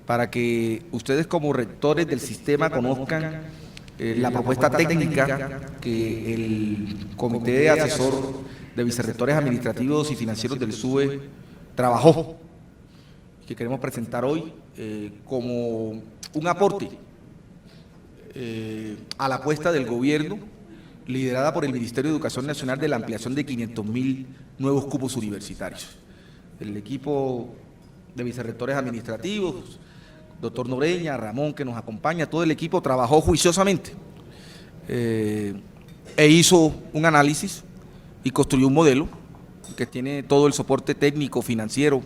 para que ustedes como rectores del sistema conozcan la propuesta técnica que el Comité Asesor de Vicerrectores Administrativos y Financieros del SUBE trabajó, que queremos presentar hoy como un aporte a la apuesta del gobierno liderada por el Ministerio de Educación Nacional de la ampliación de 500.000 nuevos cupos universitarios. El equipo de vicerrectores administrativos, doctor Noreña, Ramón, que nos acompaña, todo el equipo trabajó juiciosamente e hizo un análisis y construyó un modelo que tiene todo el soporte técnico, financiero,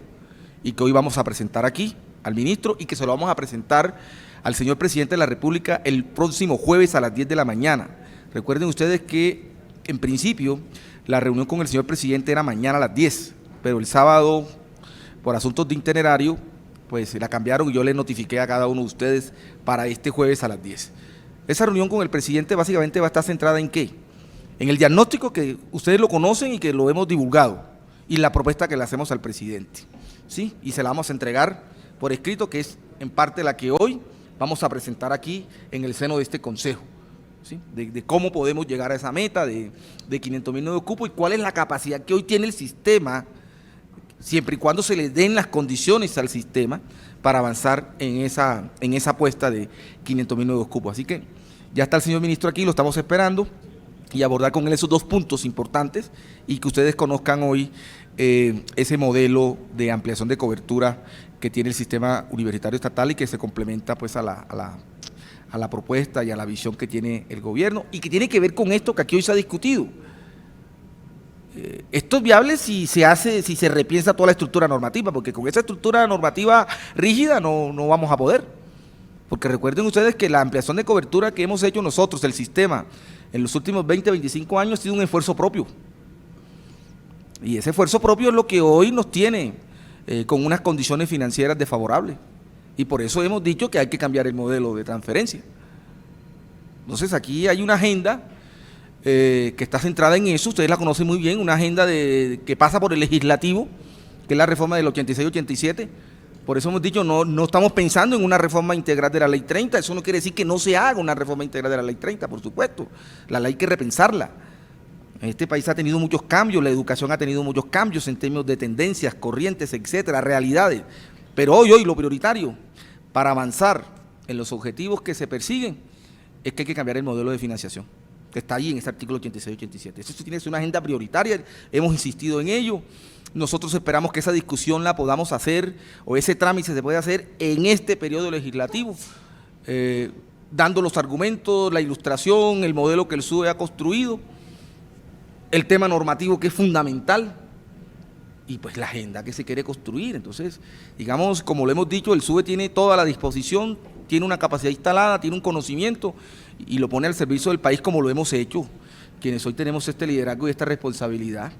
y que hoy vamos a presentar aquí al ministro y que se lo vamos a presentar al señor presidente de la República el próximo jueves a las 10 de la mañana. Recuerden ustedes que en principio la reunión con el señor presidente era mañana a las 10, pero el sábado, por asuntos de itinerario, pues la cambiaron y yo les notifiqué a cada uno de ustedes para este jueves a las 10. Esa reunión con el presidente básicamente va a estar centrada en ¿qué? En el diagnóstico que ustedes lo conocen y que lo hemos divulgado y la propuesta que le hacemos al presidente, ¿sí? Y se la vamos a entregar por escrito, que es en parte la que hoy vamos a presentar aquí en el seno de este consejo, ¿sí? De cómo podemos llegar a esa meta de 500.000 nuevos cupos y cuál es la capacidad que hoy tiene el sistema, siempre y cuando se le den las condiciones al sistema para avanzar en esa apuesta de 500.000 nuevos cupos. Así que ya está el señor ministro aquí, lo estamos esperando, y abordar con él esos dos puntos importantes y que ustedes conozcan hoy ese modelo de ampliación de cobertura que tiene el sistema universitario estatal y que se complementa pues a la propuesta y a la visión que tiene el gobierno y que tiene que ver con esto que aquí hoy se ha discutido. Esto es viable si se repiensa toda la estructura normativa, porque con esa estructura normativa rígida no vamos a poder. Porque recuerden ustedes que la ampliación de cobertura que hemos hecho nosotros, el sistema, en los últimos 20, 25 años ha sido un esfuerzo propio. Y ese esfuerzo propio es lo que hoy nos tiene con unas condiciones financieras desfavorables. Y por eso hemos dicho que hay que cambiar el modelo de transferencia. Entonces aquí hay una agenda que está centrada en eso, ustedes la conocen muy bien, una agenda que pasa por el legislativo, que es la reforma del 86-87. Por eso hemos dicho, no estamos pensando en una reforma integral de la Ley 30, eso no quiere decir que no se haga una reforma integral de la Ley 30, por supuesto, la ley hay que repensarla. Este país ha tenido muchos cambios, la educación ha tenido muchos cambios en términos de tendencias, corrientes, etcétera, realidades, pero hoy lo prioritario para avanzar en los objetivos que se persiguen es que hay que cambiar el modelo de financiación, que está ahí en este artículo 86-87. Eso tiene que ser una agenda prioritaria, hemos insistido en ello. Nosotros esperamos que esa discusión la podamos hacer, o ese trámite se puede hacer en este periodo legislativo, dando los argumentos, la ilustración, el modelo que el SUBE ha construido, el tema normativo que es fundamental, y pues la agenda que se quiere construir. Entonces, digamos, como lo hemos dicho, el SUBE tiene toda la disposición, tiene una capacidad instalada, tiene un conocimiento, y lo pone al servicio del país como lo hemos hecho, quienes hoy tenemos este liderazgo y esta responsabilidad.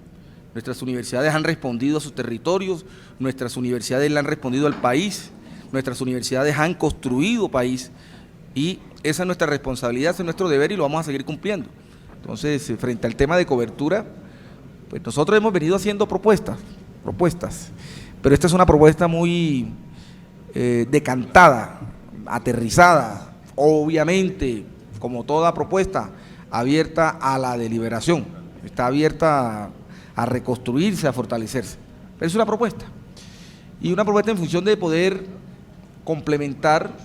Nuestras universidades han respondido a sus territorios, nuestras universidades le han respondido al país, nuestras universidades han construido país y esa es nuestra responsabilidad, ese es nuestro deber y lo vamos a seguir cumpliendo. Entonces, frente al tema de cobertura, pues nosotros hemos venido haciendo propuestas, pero esta es una propuesta muy decantada, aterrizada, obviamente, como toda propuesta, abierta a la deliberación, está abierta a reconstruirse, a fortalecerse. Pero es una propuesta. Y una propuesta en función de poder complementar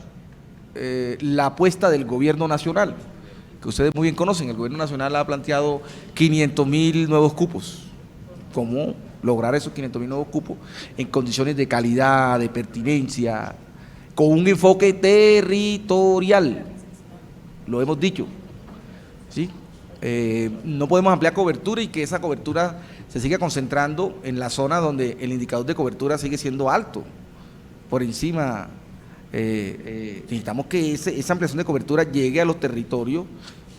la apuesta del gobierno nacional, que ustedes muy bien conocen. El gobierno nacional ha planteado 500.000 nuevos cupos. ¿Cómo lograr esos 500.000 nuevos cupos en condiciones de calidad, de pertinencia, con un enfoque territorial? Lo hemos dicho, ¿sí? No podemos ampliar cobertura y que esa cobertura se siga concentrando en la zona donde el indicador de cobertura sigue siendo alto, por encima. Necesitamos que esa ampliación de cobertura llegue a los territorios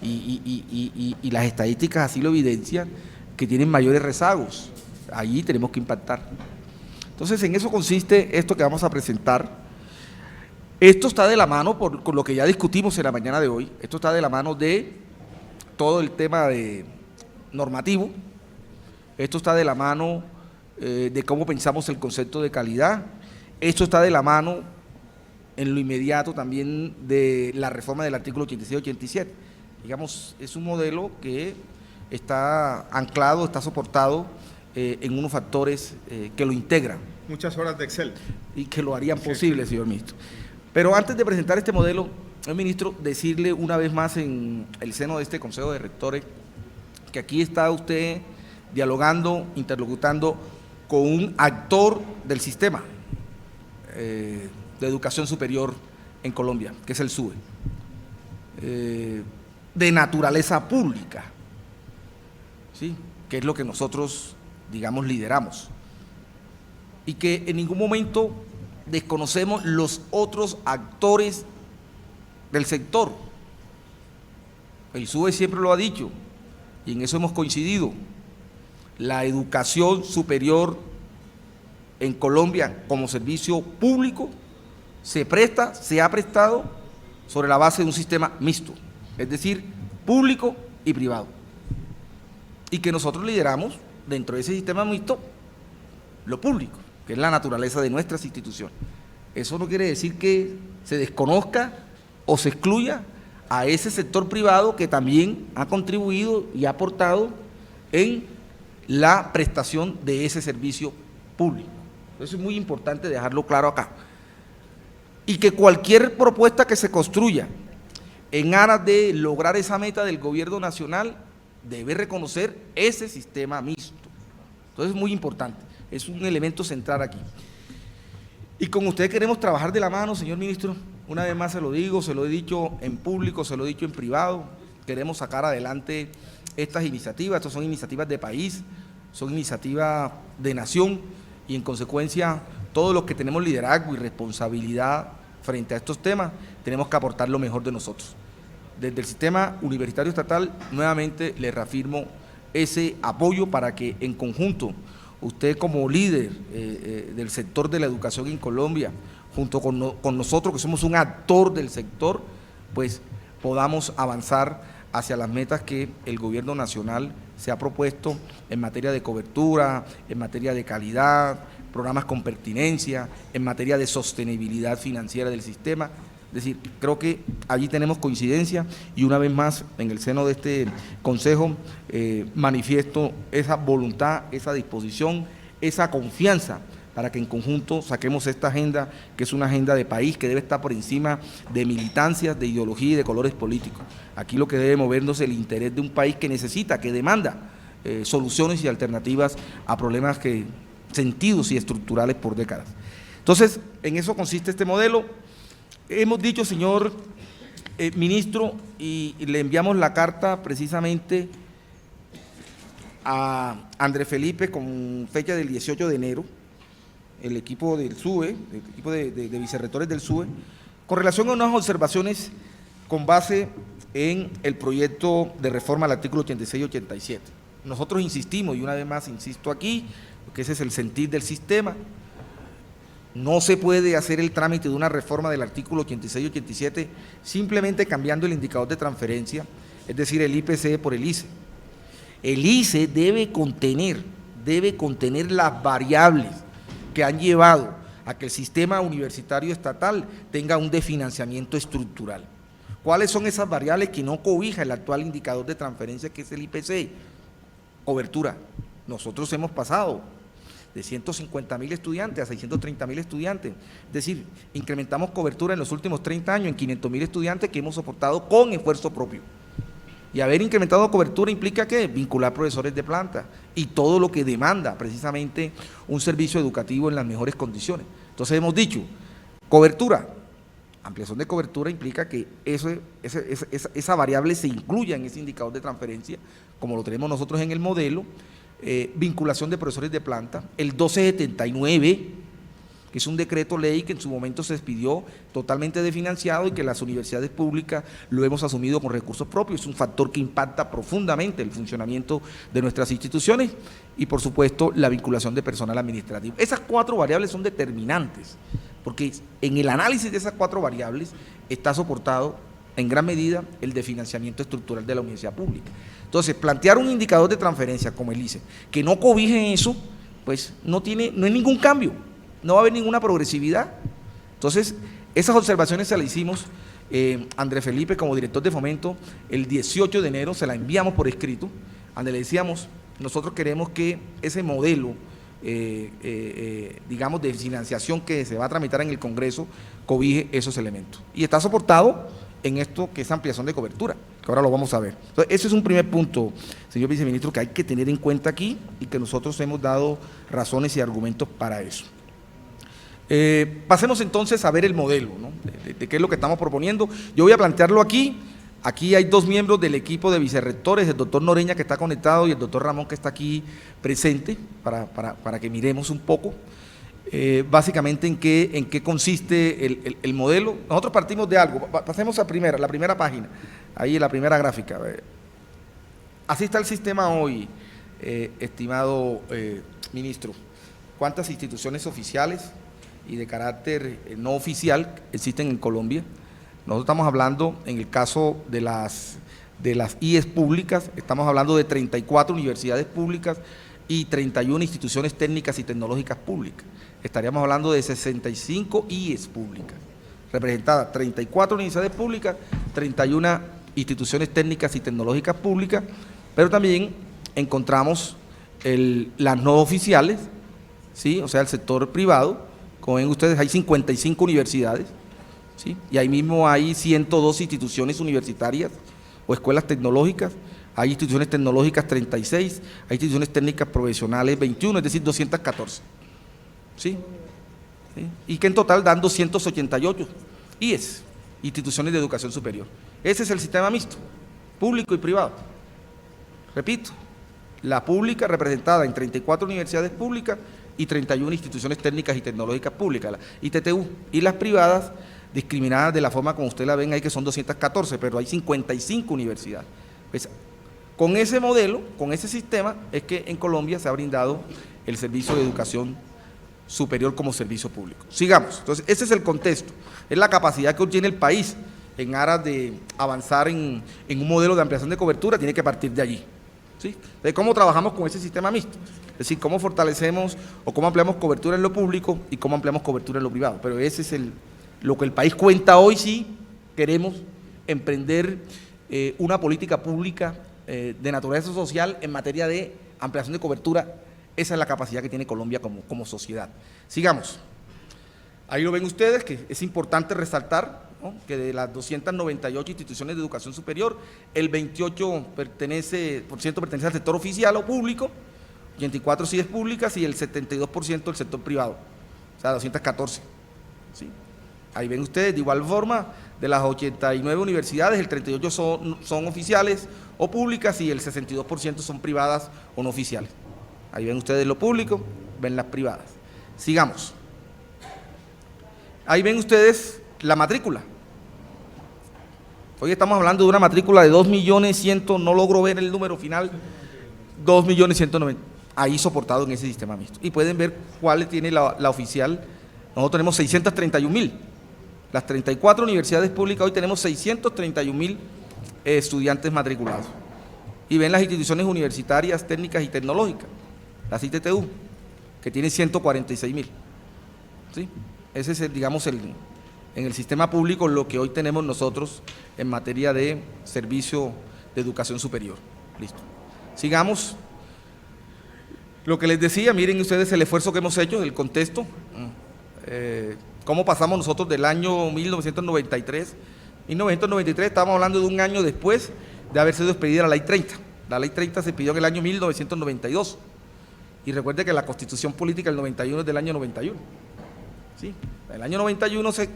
y las estadísticas así lo evidencian, que tienen mayores rezagos. Allí tenemos que impactar. Entonces, en eso consiste esto que vamos a presentar. Esto está de la mano, con lo que ya discutimos en la mañana de hoy, esto está de la mano de todo el tema de normativo, esto está de la mano de cómo pensamos el concepto de calidad, esto está de la mano en lo inmediato también de la reforma del artículo 86 y 87. Digamos, es un modelo que está anclado, está soportado en unos factores que lo integran. Muchas horas de Excel. Y que lo harían posible, señor ministro. Pero antes de presentar este modelo, señor ministro, decirle una vez más en el seno de este Consejo de Rectores que aquí está usted dialogando, interlocutando con un actor del sistema de educación superior en Colombia, que es el SUBE, de naturaleza pública, ¿sí? Que es lo que nosotros, digamos, lideramos, y que en ningún momento desconocemos los otros actores del sector. El SUBE siempre lo ha dicho, y en eso hemos coincidido. La educación superior en Colombia como servicio público se ha prestado sobre la base de un sistema mixto, es decir, público y privado. Y que nosotros lideramos dentro de ese sistema mixto lo público, que es la naturaleza de nuestras instituciones. Eso no quiere decir que se desconozca o se excluya a ese sector privado que también ha contribuido y ha aportado en la prestación de ese servicio público. Eso es muy importante dejarlo claro acá. Y que cualquier propuesta que se construya en aras de lograr esa meta del gobierno nacional debe reconocer ese sistema mixto. Entonces es muy importante, es un elemento central aquí. Y con usted queremos trabajar de la mano, señor ministro. Una vez más se lo digo, se lo he dicho en público, se lo he dicho en privado. Queremos sacar adelante estas iniciativas. Estas son iniciativas de país, son iniciativas de nación, y en consecuencia todos los que tenemos liderazgo y responsabilidad frente a estos temas tenemos que aportar lo mejor de nosotros. Desde el sistema universitario estatal nuevamente le reafirmo ese apoyo para que en conjunto usted como líder del sector de la educación en Colombia, junto con nosotros que somos un actor del sector, pues podamos avanzar hacia las metas que el gobierno nacional se ha propuesto en materia de cobertura, en materia de calidad, programas con pertinencia, en materia de sostenibilidad financiera del sistema. Es decir, creo que allí tenemos coincidencia, y una vez más en el seno de este Consejo manifiesto esa voluntad, esa disposición, esa confianza para que en conjunto saquemos esta agenda, que es una agenda de país que debe estar por encima de militancias, de ideología y de colores políticos. Aquí lo que debe movernos es el interés de un país que necesita, que demanda soluciones y alternativas a problemas sentidos y estructurales por décadas. Entonces, en eso consiste este modelo. Hemos dicho, señor ministro, y le enviamos la carta precisamente a Andrés Felipe con fecha del 18 de enero, el equipo del SUBE, el equipo de vicerrectores del SUBE, con relación a unas observaciones con base en el proyecto de reforma al artículo 86 y 87. Nosotros insistimos, y una vez más insisto aquí, porque ese es el sentir del sistema. No se puede hacer el trámite de una reforma del artículo 86 y 87 simplemente cambiando el indicador de transferencia, es decir, el IPC por el ICE. El ICE debe contener las variables que han llevado a que el sistema universitario estatal tenga un desfinanciamiento estructural. ¿Cuáles son esas variables que no cobija el actual indicador de transferencia, que es el IPC? Cobertura. Nosotros hemos pasado de 150.000 estudiantes a 630.000 estudiantes, es decir, incrementamos cobertura en los últimos 30 años en 500.000 estudiantes que hemos soportado con esfuerzo propio. Y haber incrementado cobertura implica ¿qué? Vincular profesores de planta y todo lo que demanda precisamente un servicio educativo en las mejores condiciones. Entonces hemos dicho, cobertura, ampliación de cobertura implica que esa variable se incluya en ese indicador de transferencia, como lo tenemos nosotros en el modelo. Vinculación de profesores de planta, el 1279, que es un decreto ley que en su momento se expidió totalmente desfinanciado y que las universidades públicas lo hemos asumido con recursos propios, es un factor que impacta profundamente el funcionamiento de nuestras instituciones, y por supuesto la vinculación de personal administrativo. Esas 4 variables son determinantes, porque en el análisis de esas 4 variables está soportado en gran medida el desfinanciamiento estructural de la universidad pública. Entonces, plantear un indicador de transferencia como el ICE, que no cobije eso, pues no es ningún cambio. no va a haber ninguna progresividad. Entonces, esas observaciones se las hicimos Andrés Felipe como director de Fomento el 18 de enero, se la enviamos por escrito, donde le decíamos, nosotros queremos que ese modelo, digamos, de financiación que se va a tramitar en el Congreso, cobije esos elementos. Y está soportado en esto que es ampliación de cobertura, que ahora lo vamos a ver. Entonces, ese es un primer punto, señor viceministro, que hay que tener en cuenta aquí y que nosotros hemos dado razones y argumentos para eso. Pasemos entonces a ver el modelo, ¿no? de qué es lo que estamos proponiendo. Yo voy a plantearlo aquí. Aquí hay dos miembros del equipo de vicerrectores, el doctor Noreña, que está conectado, y el doctor Ramón, que está aquí presente, para que miremos un poco básicamente en qué consiste el modelo. Nosotros partimos de algo. Pasemos a la primera página, ahí en la primera gráfica. Así está el sistema hoy, estimado ministro. ¿Cuántas instituciones oficiales y de carácter no oficial existen en Colombia? Nosotros estamos hablando, en el caso de las IES públicas, estamos hablando de 34 universidades públicas y 31 instituciones técnicas y tecnológicas públicas. Estaríamos hablando de 65 IES públicas, representadas 34 universidades públicas, 31 instituciones técnicas y tecnológicas públicas, pero también encontramos las no oficiales, ¿sí? O sea, el sector privado. Como ven ustedes, hay 55 universidades, ¿sí? Y ahí mismo hay 102 instituciones universitarias o escuelas tecnológicas, hay instituciones tecnológicas 36, hay instituciones técnicas profesionales 21, es decir, 214, ¿sí? ¿Sí? Y que en total dan 288 IES, instituciones de educación superior. Ese es el sistema mixto, público y privado. Repito, la pública representada en 34 universidades públicas y 31 instituciones técnicas y tecnológicas públicas, la ITTU, y las privadas discriminadas de la forma como usted la ven ahí, que son 214, pero hay 55 universidades. Pues, con ese modelo, con ese sistema, es que en Colombia se ha brindado el servicio de educación superior como servicio público. Sigamos. Entonces, ese es el contexto, es la capacidad que hoy tiene el país en aras de avanzar en un modelo de ampliación de cobertura, tiene que partir de allí, ¿sí? De cómo trabajamos con ese sistema mixto. Es decir, cómo fortalecemos o cómo ampliamos cobertura en lo público y cómo ampliamos cobertura en lo privado. Pero ese es lo que el país cuenta hoy si queremos emprender una política pública de naturaleza social en materia de ampliación de cobertura. Esa es la capacidad que tiene Colombia como sociedad. Sigamos. Ahí lo ven ustedes, que es importante resaltar, ¿no?, que de las 298 instituciones de educación superior, el 28% pertenece al sector oficial o público, 84 sí es públicas y el 72% del sector privado, o sea, 214. ¿Sí? Ahí ven ustedes, de igual forma, de las 89 universidades, el 38 son oficiales o públicas y el 62% son privadas o no oficiales. Ahí ven ustedes lo público, ven las privadas. Sigamos. Ahí ven ustedes la matrícula. Hoy estamos hablando de una matrícula de 2.100.000, no logro ver el número final, 2.190.000, ahí soportado en ese sistema mixto. Y pueden ver cuál tiene la oficial. Nosotros tenemos 631.000. Las 34 universidades públicas hoy tenemos 631.000 estudiantes matriculados. Y ven las instituciones universitarias, técnicas y tecnológicas, las ITTU, que tienen 146.000. ¿Sí? Ese es, digamos, en el sistema público lo que hoy tenemos nosotros en materia de servicio de educación superior. Listo. Sigamos. Lo que les decía, miren ustedes el esfuerzo que hemos hecho, el contexto, cómo pasamos nosotros del año 1993. 1993 estamos hablando de un año después de haber sido expedida la Ley 30. La Ley 30 se pidió en el año 1992. Y recuerde que la Constitución Política del 91 es del año 91. ¿Sí? En el año 91 se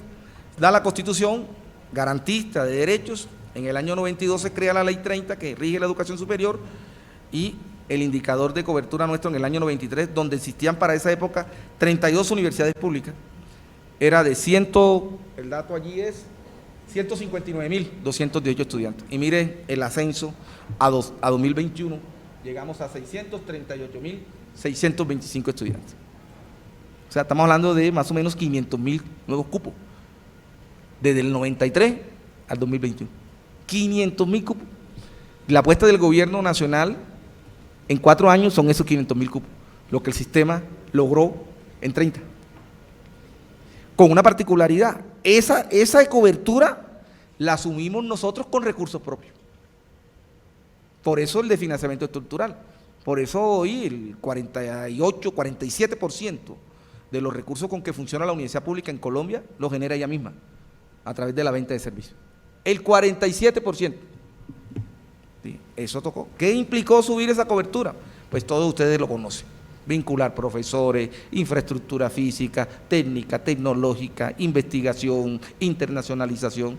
da la Constitución garantista de derechos, en el año 92 se crea la Ley 30 que rige la educación superior y el indicador de cobertura nuestro en el año 93, donde existían para esa época 32 universidades públicas, era de el dato allí es 159.218 estudiantes. Y mire el ascenso a 2021, llegamos a 638.625 estudiantes. O sea, estamos hablando de más o menos 500.000 nuevos cupos, desde el 93 al 2021. 500.000 cupos. La apuesta del gobierno nacional en 4 años son esos 500.000 cupos, lo que el sistema logró en 30. con una particularidad. Esa cobertura la asumimos nosotros con recursos propios. Por eso el de financiamiento estructural. Por eso hoy el 48, 47% de los recursos con que funciona la universidad pública en Colombia lo genera ella misma, a través de la venta de servicios. El 47%. Sí, eso tocó. ¿Qué implicó subir esa cobertura? Pues todos ustedes lo conocen. Vincular profesores, infraestructura física, técnica, tecnológica, investigación, internacionalización,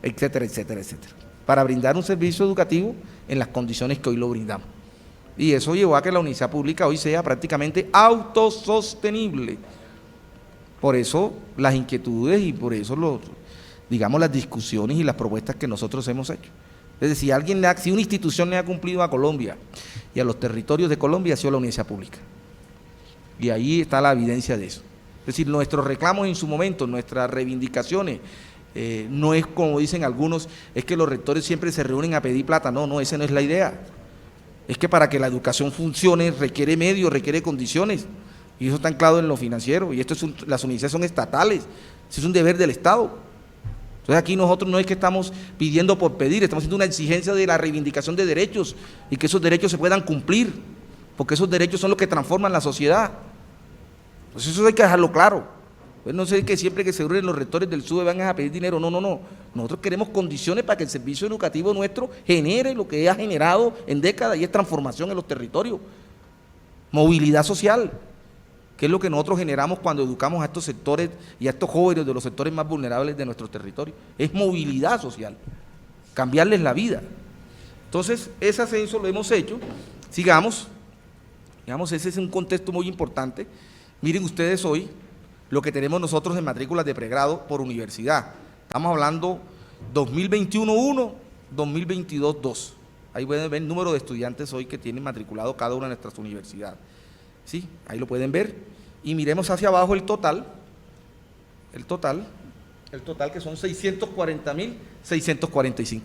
etcétera, etcétera, etcétera, para brindar un servicio educativo en las condiciones que hoy lo brindamos. Y eso llevó a que la universidad pública hoy sea prácticamente autosostenible. Por eso las inquietudes y por eso digamos las discusiones y las propuestas que nosotros hemos hecho. Es decir, si una institución le ha cumplido a Colombia y a los territorios de Colombia, ha sido la universidad pública. Y ahí está la evidencia de eso. Es decir, nuestros reclamos en su momento, nuestras reivindicaciones, no es como dicen algunos, es que los rectores siempre se reúnen a pedir plata. No, esa no es la idea. Es que para que la educación funcione requiere medios, requiere condiciones, y eso está anclado en lo financiero, y las universidades son estatales, eso es un deber del Estado. Entonces aquí nosotros no es que estamos pidiendo por pedir, estamos haciendo una exigencia de la reivindicación de derechos, y que esos derechos se puedan cumplir, porque esos derechos son los que transforman la sociedad. Entonces eso hay que dejarlo claro. Pues no sé que siempre que se reúnen los rectores del SUBE van a pedir dinero, no. Nosotros queremos condiciones para que el servicio educativo nuestro genere lo que ha generado en décadas, y es transformación en los territorios, movilidad social, que es lo que nosotros generamos cuando educamos a estos sectores y a estos jóvenes de los sectores más vulnerables de nuestro territorio. Es movilidad social, cambiarles la vida. Entonces, ese ascenso lo hemos hecho. Sigamos, digamos, ese es un contexto muy importante. Miren ustedes hoy lo que tenemos nosotros en matrículas de pregrado por universidad. Estamos hablando 2021-1, 2022-2. Ahí pueden ver el número de estudiantes hoy que tienen matriculado cada una de nuestras universidades. Sí, ahí lo pueden ver. Y miremos hacia abajo el total que son 640.645.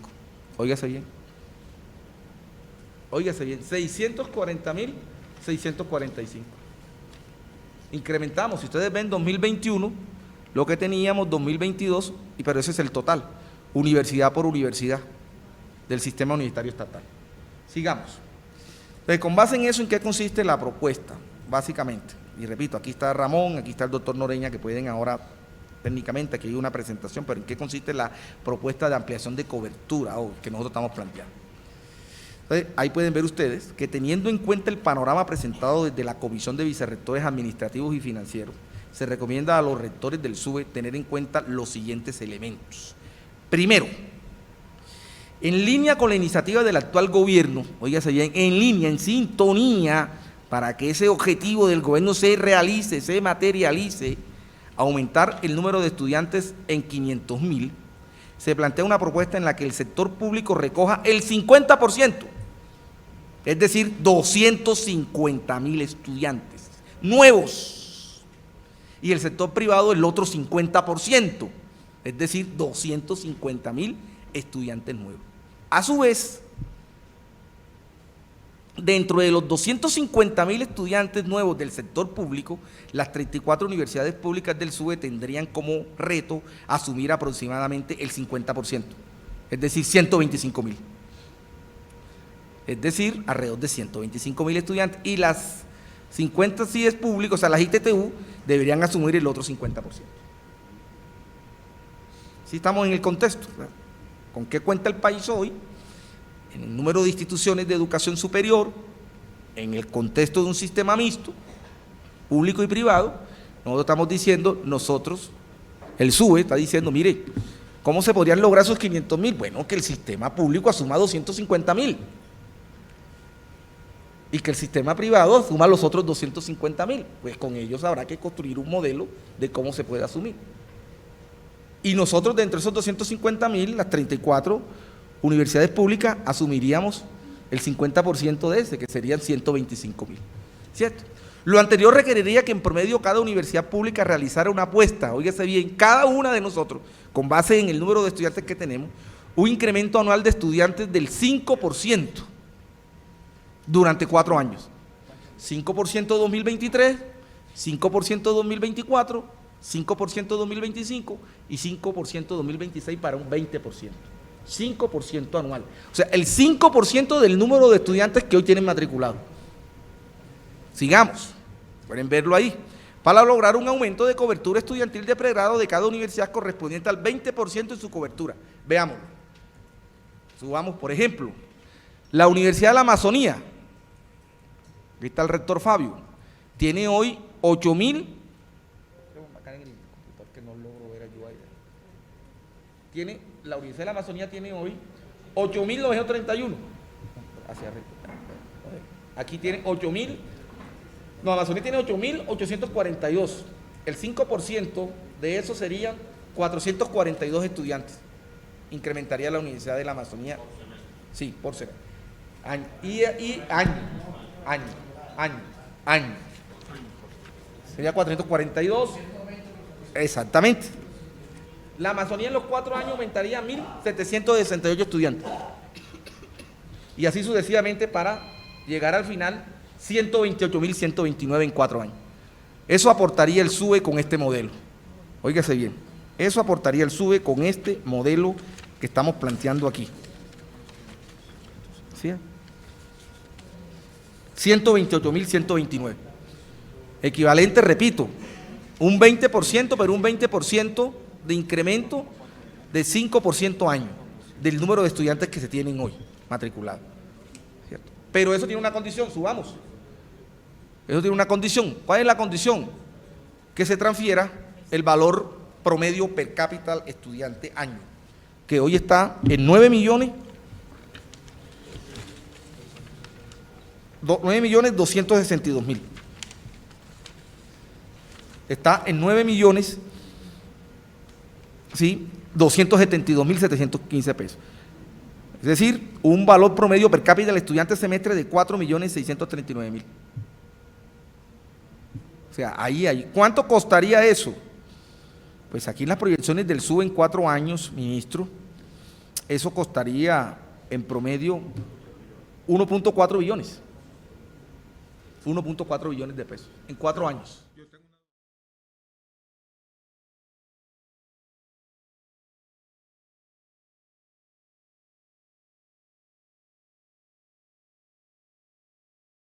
Óigase bien, 640.645. Incrementamos, si ustedes ven 2021, lo que teníamos 2022, pero ese es el total, universidad por universidad del sistema universitario estatal. Sigamos. Entonces, con base en eso, ¿en qué consiste la propuesta? Básicamente, y repito, aquí está Ramón, aquí está el doctor Noreña, que pueden ahora técnicamente, aquí hay una presentación, pero ¿en qué consiste la propuesta de ampliación de cobertura que nosotros estamos planteando? Entonces, ahí pueden ver ustedes que teniendo en cuenta el panorama presentado desde la Comisión de Vicerrectores Administrativos y Financieros, se recomienda a los rectores del SUBE tener en cuenta los siguientes elementos. Primero, en línea con la iniciativa del actual gobierno, óigase bien, en línea, en sintonía, para que ese objetivo del gobierno se realice, se materialice, aumentar el número de estudiantes en 500.000, se plantea una propuesta en la que el sector público recoja el 50%, es decir, 250.000 estudiantes nuevos, y el sector privado el otro 50%, es decir, 250.000 estudiantes nuevos. A su vez, dentro de los 250.000 estudiantes nuevos del sector público, las 34 universidades públicas del SUBE tendrían como reto asumir aproximadamente el 50%, es decir, 125.000. Es decir, alrededor de 125.000 estudiantes, y las 50 CIES públicos, o sea, las ITTU, deberían asumir el otro 50%. Sí, estamos en el contexto, ¿verdad? ¿Con qué cuenta el país hoy? En el número de instituciones de educación superior, en el contexto de un sistema mixto, público y privado. Nosotros estamos diciendo, el SUBE está diciendo, mire, ¿cómo se podrían lograr esos 500.000? Bueno, que el sistema público asuma 250.000 y que el sistema privado asuma los otros 250.000. Pues con ellos habrá que construir un modelo de cómo se puede asumir. Y nosotros, dentro de esos 250.000, las 34 universidades públicas, asumiríamos el 50% de ese, que serían 125.000, ¿cierto? Lo anterior requeriría que en promedio cada universidad pública realizara una apuesta, óigase bien, cada una de nosotros, con base en el número de estudiantes que tenemos, un incremento anual de estudiantes del 5% durante 4 años. 5% 2023, 5% 2024 5% 2025 y 5% 2026 para un 20%. 5% anual. O sea, el 5% del número de estudiantes que hoy tienen matriculado. Sigamos, pueden verlo ahí. Para lograr un aumento de cobertura estudiantil de pregrado de cada universidad correspondiente al 20% en su cobertura. Veámoslo. Subamos, por ejemplo, la Universidad de la Amazonía. Aquí está el rector Fabio. Tiene hoy 8.000. La Universidad de la Amazonía tiene hoy 8.931. Hacia arriba. Aquí tiene 8.000. No, Amazonía tiene 8.842. El 5% de eso serían 442 estudiantes. Incrementaría la Universidad de la Amazonía. Sí, por ser. Año. Y año. Sería 442. Exactamente. La Amazonía en los 4 años aumentaría a 1.768 estudiantes. Y así sucesivamente para llegar al final 128.129 en 4 años. Eso aportaría el SUBE con este modelo. Óigase bien, eso aportaría el SUBE con este modelo que estamos planteando aquí. ¿Sí? 128.129. Equivalente, repito, un 20%, pero un 20% de incremento de 5% año del número de estudiantes que se tienen hoy matriculados. ¿Cierto? Pero eso tiene una condición, subamos. Eso tiene una condición. ¿Cuál es la condición? Que se transfiera el valor promedio per cápita estudiante año, que hoy está en 9.262.000. Está en 9.272.715 pesos. Es decir, un valor promedio per cápita del estudiante semestre de 4.639.000. O sea, ahí. ¿Cuánto costaría eso? Pues aquí en las proyecciones del SUBE en 4 años, ministro, eso costaría en promedio 1.4 billones. 1.4 billones de pesos en 4 años.